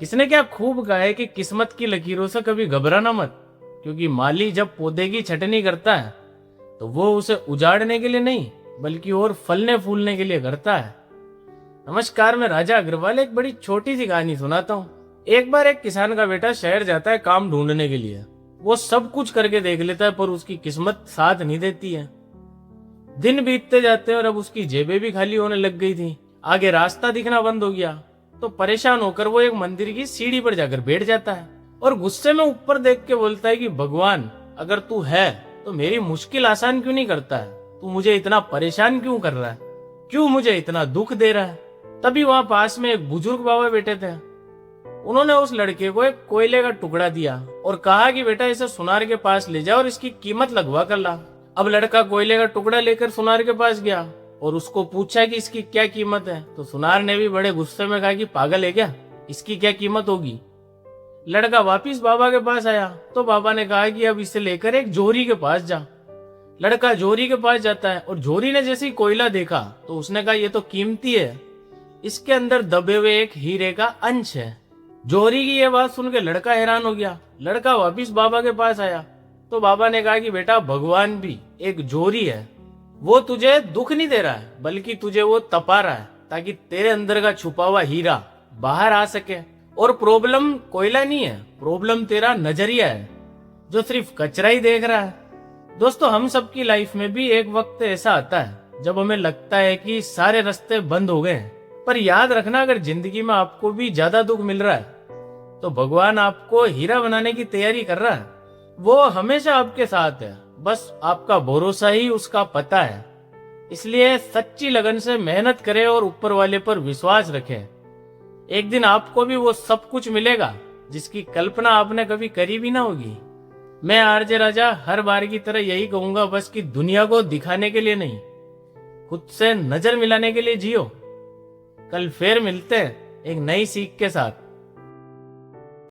किसने क्या खूब कहा है कि किस्मत की लकीरों से कभी घबराना मत, क्योंकि माली जब पौधे की छटनी करता है तो वो उसे उजाड़ने के लिए नहीं बल्कि और फलने फूलने के लिए करता है। नमस्कार, मैं राजा अग्रवाल एक बड़ी छोटी सी कहानी सुनाता हूँ। एक बार एक किसान का बेटा शहर जाता है काम ढूंढने के लिए। वो सब कुछ करके देख लेता है पर उसकी किस्मत साथ नहीं देती है। दिन बीतते जाते हैं और अब उसकी जेबें भी खाली होने लग गई थी। आगे रास्ता दिखना बंद हो गया। तो परेशान होकर वो एक मंदिर की सीढ़ी पर जाकर बैठ जाता है और गुस्से में ऊपर देख के बोलता है कि भगवान, अगर तू है तो मेरी मुश्किल आसान क्यों नहीं करता है? तू मुझे इतना परेशान क्यों कर रहा है? क्यों मुझे इतना दुख दे रहा है? तभी वहां पास में एक बुजुर्ग बाबा बैठे थे। उन्होंने उस लड़के को एक कोयले का टुकड़ा दिया और कहा कि बेटा इसे सुनार के पास ले जा और इसकी कीमत लगवा कर ला। अब लड़का कोयले का टुकड़ा लेकर सुनार के पास गया और उसको पूछा कि इसकी क्या कीमत है। तो सुनार ने भी बड़े गुस्से में कहा कि पागल है क्या, इसकी क्या कीमत होगी। लड़का वापिस बाबा के पास आया तो बाबा ने कहा कि अब इसे लेकर एक जोहरी के पास जा। लड़का जोहरी के पास जाता है और जोहरी ने जैसे ही कोयला देखा तो उसने कहा ये तो कीमती है, इसके अंदर दबे हुए एक हीरे का अंश है। जोहरी की यह बात सुनकर लड़का हैरान हो गया। लड़का वापिस बाबा के पास आया तो बाबा ने कहा कि बेटा भगवान भी एक जोहरी है, वो तुझे दुख नहीं दे रहा है बल्कि तुझे वो तपा रहा है ताकि तेरे अंदर का छुपा हुआ हीरा बाहर आ सके। और प्रॉब्लम कोयला नहीं है, प्रॉब्लम तेरा नजरिया है जो सिर्फ कचरा ही देख रहा है। दोस्तों, हम सबकी लाइफ में भी एक वक्त ऐसा आता है जब हमें लगता है कि सारे रास्ते बंद हो गए हैं। पर याद रखना, अगर जिंदगी में आपको भी ज्यादा दुख मिल रहा है तो भगवान आपको हीरा बनाने की तैयारी कर रहा है। वो हमेशा आपके साथ है, बस आपका भरोसा ही उसका पता है। इसलिए सच्ची लगन से मेहनत करें और ऊपर वाले पर विश्वास रखें। एक दिन आपको भी वो सब कुछ मिलेगा जिसकी कल्पना आपने कभी करी भी ना होगी। मैं आरजे राजा हर बार की तरह यही कहूंगा, बस कि दुनिया को दिखाने के लिए नहीं, खुद से नजर मिलाने के लिए जियो। कल फिर मिलते हैं एक नई सीख के साथ।